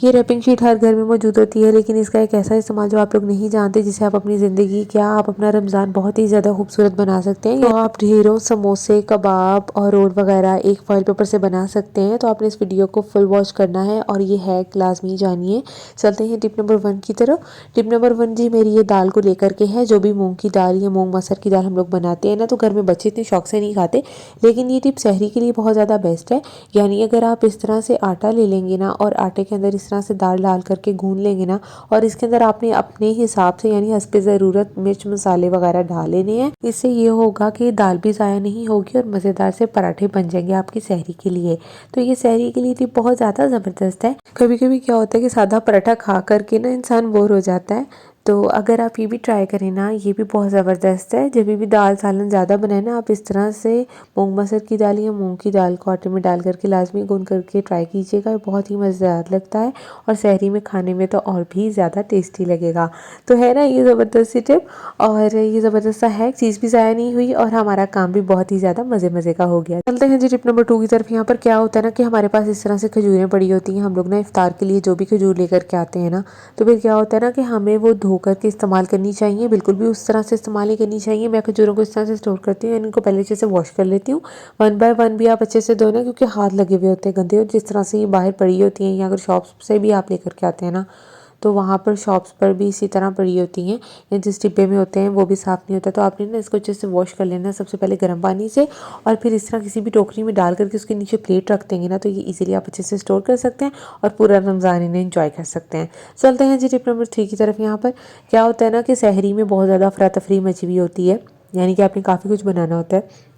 ये wrapping sheet हर घर में मौजूद होती है, लेकिन इसका एक ऐसा इस्तेमाल जो आप लोग नहीं जानते, जिससे आप अपनी ज़िंदगी क्या आप अपना रमज़ान बहुत ही ज़्यादा खूबसूरत बना सकते हैं। तो आप ढेरों समोसे, कबाब और रोल वगैरह एक फॉइल पेपर से बना सकते हैं। तो आपने इस वीडियो को फुल वॉच करना है और ये हैक लाजमी जानिए। चलते हैं टिप नंबर 1 की तरफ। टिप नंबर 1 जी मेरी ये दाल को लेकर के है। जो भी मूँग की दाल या मूँग मसर की दाल हम लोग बनाते हैं ना, तो घर में बच्चे इतने शौक से नहीं खाते, लेकिन ये टिप सहरी के लिए बहुत ज़्यादा बेस्ट है। यानी अगर आप इस तरह से आटा ले लेंगे ना और आटे के अंदर इस तरह से दाल डाल करके गूंद लेंगे ना, और इसके अंदर आपने अपने हिसाब से यानी हस्बे ज़रूरत मिर्च मसाले वगैरह डाल लेने हैं। इससे ये होगा कि दाल भी ज़ाया नहीं होगी और मज़ेदार से पराठे बन जाएंगे आपकी सहरी के लिए। तो ये सहरी के लिए टिप बहुत ज़्यादा ज़बरदस्त है। कभी कभी क्या होता है कि सादा पराठा खा करके ना इंसान बोर हो जाता है, तो अगर आप ये भी ट्राई करें ना, ये भी बहुत ज़बरदस्त है। जब भी दाल सालन ज़्यादा बनाए ना, आप इस तरह से मूंग मसर की दाल या मूंग की दाल को आटे में डाल करके लाजमी गूंद करके ट्राई कीजिएगा। ये बहुत ही मज़ेदार लगता है और सहरी में खाने में तो और भी ज़्यादा टेस्टी लगेगा। तो है ना ये ज़बरदस्त सी टिप, और ये ज़बरदस्त सा है, चीज़ भी ज़ाया नहीं हुई और हमारा काम भी बहुत ही ज़्यादा मज़े मज़े का हो गया। चलते हैं जी टिप नंबर 2 की तरफ। यहाँ पर क्या होता है ना कि हमारे पास इस तरह से खजूरें पड़ी होती हैं। हम लोग ना इफ्तार के लिए जो भी खजूर लेकर के आते हैं ना, तो फिर क्या होता है ना कि हमें वो धो करके इस्तेमाल करनी चाहिए। बिल्कुल भी उस तरह से इस्तेमाल नहीं करनी चाहिए। मैं खजूरों को इस तरह से स्टोर करती हूँ, इनको पहले अच्छे से वॉश कर लेती हूँ। 1 बाय 1 भी आप अच्छे से धोना, क्योंकि हाथ लगे हुए होते हैं गंदे, और जिस तरह से ये बाहर पड़ी होती हैं या अगर शॉप्स से भी आप लेकर के आते हैं ना, तो वहाँ पर शॉप्स पर भी इसी तरह पड़ी होती हैं, या जिस डिब्बे में होते हैं वो भी साफ़ नहीं होता। तो आपने ना इसको अच्छे से वॉश कर लेना सबसे पहले गर्म पानी से, और फिर इस तरह किसी भी टोकरी में डाल करके उसके नीचे प्लेट रख देंगे ना, तो ये इजीली आप अच्छे से स्टोर कर सकते हैं और पूरा रमज़ान इन्हें एंजॉय कर सकते हैं। चलते हैं जी टिप नंबर 3 की तरफ। यहाँ पर क्या होता है ना कि सहरी में बहुत ज़्यादा अफरा तफरी मची हुई होती है, यानी कि आपने काफ़ी कुछ बनाना होता है।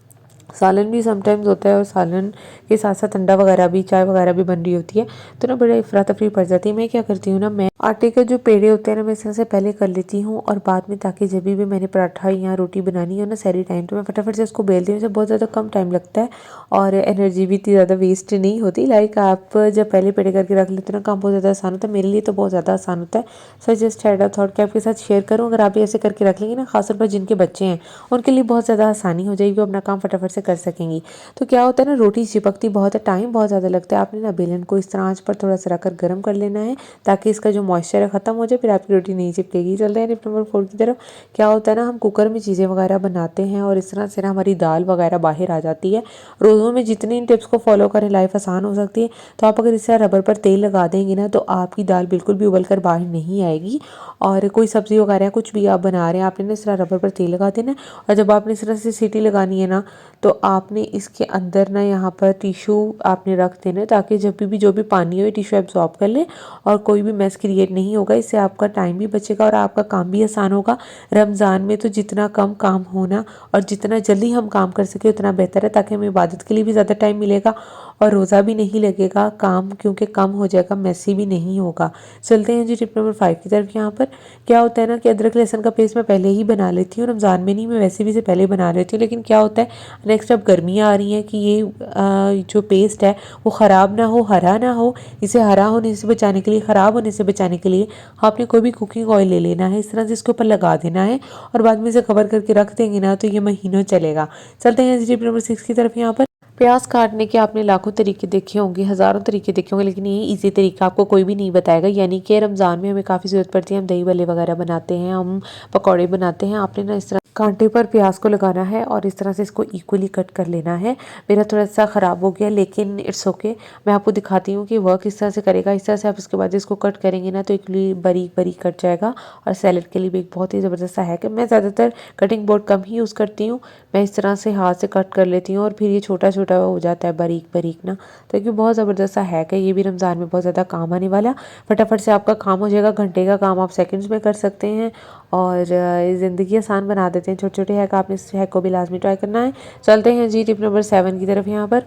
सालन भी समटाइम्स होता है, और सालन के साथ साथ अंडा वगैरह भी, चाय वगैरह भी बन रही होती है, तो ना बड़ा अफरा तफरी पड़ जाती है। मैं क्या करती हूँ ना, मैं आटे के जो पेड़े होते हैं ना, मैं इस तरह से पहले कर लेती हूँ, और बाद में ताकि जब भी मैंने पराठा या रोटी बनानी हो ना सहरी टाइम, तो मैं फटाफट से उसको बेलती हूँ। इससे बहुत ज़्यादा कम टाइम लगता है और एनर्जी भी इतनी ज़्यादा वेस्ट नहीं होती। लाइक आप जब पहले पेड़े करके रख लेते हो ना, काम बहुत ज़्यादा आसान होता है। मेरे लिए तो बहुत ज़्यादा आसान होता है। So just had a thought कि आपके साथ शेयर करूँ। अगर आप भी ऐसे करके रख लेंगे ना, खासतौर पर जिनके बच्चे हैं, उनके लिए बहुत ज़्यादा आसानी हो जाएगी, वो अपना काम फटाफट से कर सकेंगी। तो क्या होता है ना, रोटी चिपकती बहुत है, टाइम बहुत ज़्यादा लगता है। आपने ना बेलन को इस तरह आंच पर थोड़ा सा रखकर गर्म कर लेना है, ताकि इसका जो मॉइस्चर है ख़त्म हो जाए, फिर आपकी रोटी नहीं चिपकेगी। चलते हैं टिप नंबर 4 की तरफ। क्या होता है ना, हम कुकर में चीज़ें वगैरह बनाते हैं और इस तरह से ना हमारी दाल वगैरह बाहर आ जाती है। रोज़ों में जितनी इन टिप्स को फॉलो करें, लाइफ आसान हो सकती है। तो आप अगर इस तरह रबर पर तेल लगा देंगे ना, तो आपकी दाल बिल्कुल भी उबल कर बाहर नहीं आएगी। और कोई सब्ज़ी वगैरह कुछ भी आप बना रहे हैं, आपने ना इस तरह रबर पर तेल लगा देना है, और जब आपने इस तरह से सीटी लगानी है ना, तो आपने इसके अंदर ना यहाँ पर टिश्यू आपने रख देना है, ताकि जब भी जो भी पानी हो टिश्यू एब्जॉर्ब कर ले और कोई भी मैस क्रिएट नहीं होगा। इससे आपका टाइम भी बचेगा और आपका काम भी आसान होगा। रमज़ान में तो जितना कम काम होना और जितना जल्दी हम काम कर सके उतना बेहतर है, ताकि हमें इबादत के लिए भी ज़्यादा टाइम मिलेगा और रोज़ा भी नहीं लगेगा, काम क्योंकि कम हो जाएगा, मैसी भी नहीं होगा। चलते हैं जी टिप नंबर 5 की तरफ। यहाँ पर क्या होता है ना कि अदरक लहसुन का पेस्ट मैं पहले ही बना लेती हूँ। रमज़ान में नहीं, मैं वैसे भी से पहले बना लेती हूँ, लेकिन क्या होता है नेक्स्ट अब गर्मियाँ आ रही हैं कि ये जो पेस्ट है वो ख़राब ना हो, हरा ना हो। इसे हरा होने से बचाने के लिए, ख़राब होने से बचाने के लिए आपने कोई भी कुकिंग ऑयल ले लेना है, इस तरह से इसके ऊपर लगा देना है और बाद में इसे कवर करके रख देंगे ना, तो ये महीनों चलेगा। चलते हैं टिप नंबर 6 की तरफ। यहाँ पर प्याज काटने के आपने लाखों तरीके देखे होंगे, हज़ारों तरीके देखे होंगे, लेकिन ये इजी तरीका आपको कोई भी नहीं बताएगा। यानी कि रमज़ान में हमें काफ़ी ज़रूरत पड़ती है, हम दही भल्ले वगैरह बनाते हैं, हम पकौड़े बनाते हैं। आपने ना इस तरह कांटे पर प्याज को लगाना है और इस तरह से इसको इक्वली कट कर लेना है। मेरा थोड़ा सा ख़राब हो गया, लेकिन इट्स ओके। मैं आपको दिखाती हूँ कि वर्क इस तरह से करेगा। इस तरह से आप इसके बाद इसको कट करेंगे ना, तो इक्वली बारीक बारीक कट जाएगा और सैलेड के लिए भी एक बहुत ही ज़बरदस्त सा है कि मैं ज़्यादातर कटिंग बोर्ड कम ही यूज़ करती हूँ। मैं इस तरह से हाथ से कट कर लेती हूँ और फिर ये छोटा छोटा हो जाता है, बारीक बारीक ना। तो ये बहुत ज़बरदस्त सा है कि ये भी रमज़ान में बहुत ज़्यादा काम आने वाला। फटाफट से आपका काम हो जाएगा, घंटे का काम आप सेकंड्स में कर सकते हैं और ज़िंदगी आसान बना देते हैं। छोटे छोटे हैक, आपने इस हैक को भी लाजमी ट्राई करना है। चलते हैं जी टिप नंबर 7 की तरफ। यहाँ पर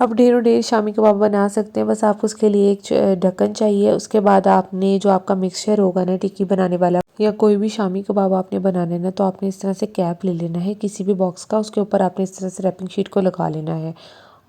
आप ढेरों ढेर शामी कबाब बना सकते हैं। बस आपको उसके लिए एक ढक्कन चाहिए। उसके बाद आपने जो आपका मिक्सचर होगा ना टिक्की बनाने वाला, या कोई भी शामी कबाब आपने बनाने ना, तो आपने इस तरह से कैप ले लेना है किसी भी बॉक्स का, उसके ऊपर आपने इस तरह से रैपिंग शीट को लगा लेना है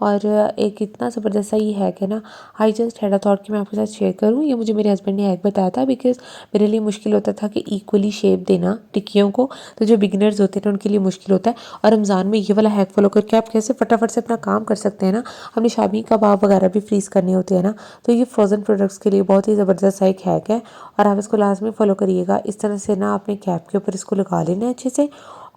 और एक इतना ज़बरदस्त सा ये हैक है ना, I just had a thought कि मैं आपके साथ शेयर करूँ। ये मुझे मेरे हस्बैंड ने हैक बताया था, बिकॉज़ मेरे लिए मुश्किल होता था कि इक्वली शेप देना टिक्कियों को, तो जो बिगिनर्स होते हैं ना उनके लिए मुश्किल होता है। और रमज़ान में ये वाला हैक फॉलो करके आप कैसे फटाफट से अपना काम कर सकते हैं ना। हमने शामी कबाब वगैरह भी फ्रीज़ करने होते हैं ना, तो ये फ्रोज़न प्रोडक्ट्स के लिए बहुत ही ज़बरदस्त सा एक हैक है और आप इसको लास्ट में फॉलो करिएगा। इस तरह से ना अपने कैप के ऊपर इसको लगा लेना है अच्छे से,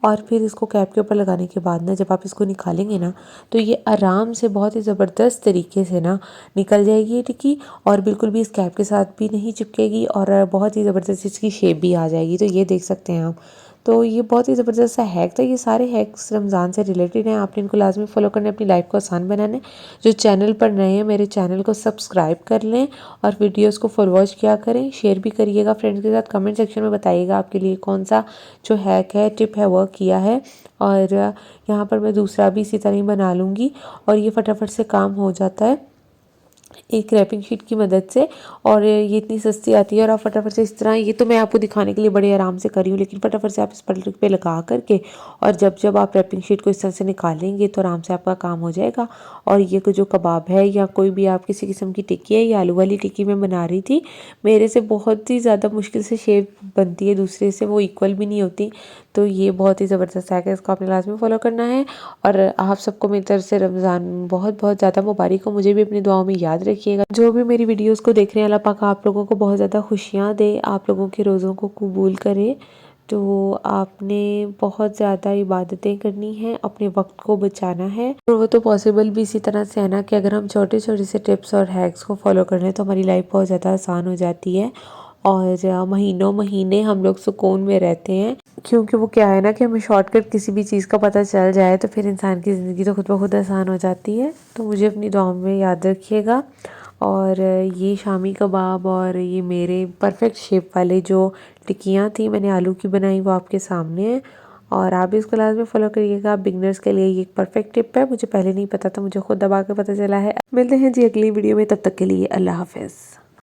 और फिर इसको कैप के ऊपर लगाने के बाद ना जब आप इसको निकालेंगे ना, तो ये आराम से बहुत ही ज़बरदस्त तरीके से ना निकल जाएगी ये टिक्की, और बिल्कुल भी इस कैप के साथ भी नहीं चिपकेगी, और बहुत ही ज़बरदस्त इसकी शेप भी आ जाएगी। तो ये देख सकते हैं आप। तो ये बहुत ही ज़बरदस्त सा हैक था। ये सारे हैक्स रमज़ान से रिलेटेड हैं, आपने इनको लाजमी फॉलो करना है, अपनी लाइफ को आसान बनाना है। जो चैनल पर नए हैं मेरे चैनल को सब्सक्राइब कर लें और वीडियोस को फुल वॉच किया करें, शेयर भी करिएगा फ्रेंड्स के साथ। कमेंट सेक्शन में बताइएगा आपके लिए कौन सा जो हैक है, टिप है, वर्क किया है। और यहाँ पर मैं दूसरा भी इसी तरह ही बना लूँगी, और ये फटाफट से काम हो जाता है एक रैपिंग शीट की मदद से, और ये इतनी सस्ती आती है। और आप फटाफट से इस तरह, ये तो मैं आपको दिखाने के लिए बड़े आराम से कर रही हूँ, लेकिन फटाफट से आप इस पलट पे लगा करके, और जब आप रैपिंग शीट को इस तरह से निकालेंगे तो आराम से आपका काम हो जाएगा। और ये जो कबाब है या कोई भी आप किसी किस्म की टिक्की है, ये आलू वाली टिक्की मैं बना रही थी, मेरे से बहुत ही ज़्यादा मुश्किल से शेप बनती है, दूसरे से वो इक्वल भी नहीं होती। तो ये बहुत ही ज़बरदस्त हैक है, इसको आपने लाजमी फॉलो करना है। और आप सबको मेरी तरफ से रमज़ान बहुत बहुत ज़्यादा मुबारक हो। मुझे भी अपनी दुआओं में याद रखिएगा। जो भी मेरी वीडियोस को देख रहे हैं, अल्लाह पाक आप लोगों को बहुत ज़्यादा खुशियाँ दे, आप लोगों के रोज़ों को कबूल करे। तो आपने बहुत ज़्यादा इबादतें करनी हैं, अपने वक्त को बचाना है, और वो तो पॉसिबल भी इसी तरह से है ना कि अगर हम छोटे छोटे से टिप्स और हैक्स को फॉलो कर लें तो हमारी लाइफ बहुत ज़्यादा आसान हो जाती है, और महीनों महीने हम लोग सुकून में रहते हैं। क्योंकि वो क्या है ना कि हमें शॉर्टकट किसी भी चीज़ का पता चल जाए तो फिर इंसान की ज़िंदगी तो खुद ब खुद आसान हो जाती है। तो मुझे अपनी दुआओं में याद रखिएगा। और ये शामी कबाब और ये मेरे परफेक्ट शेप वाले जो टिक्कियाँ थी मैंने आलू की बनाई, वो आपके सामने है, और आप भी इसको लाजमी फॉलो करिएगा। बिगनर्स के लिए ये एक परफेक्ट टिप है, मुझे पहले नहीं पता था, मुझे खुद दबा के पता चला है। मिलते हैं जी अगली वीडियो में, तब तक के लिए अल्लाह हाफ़िज़।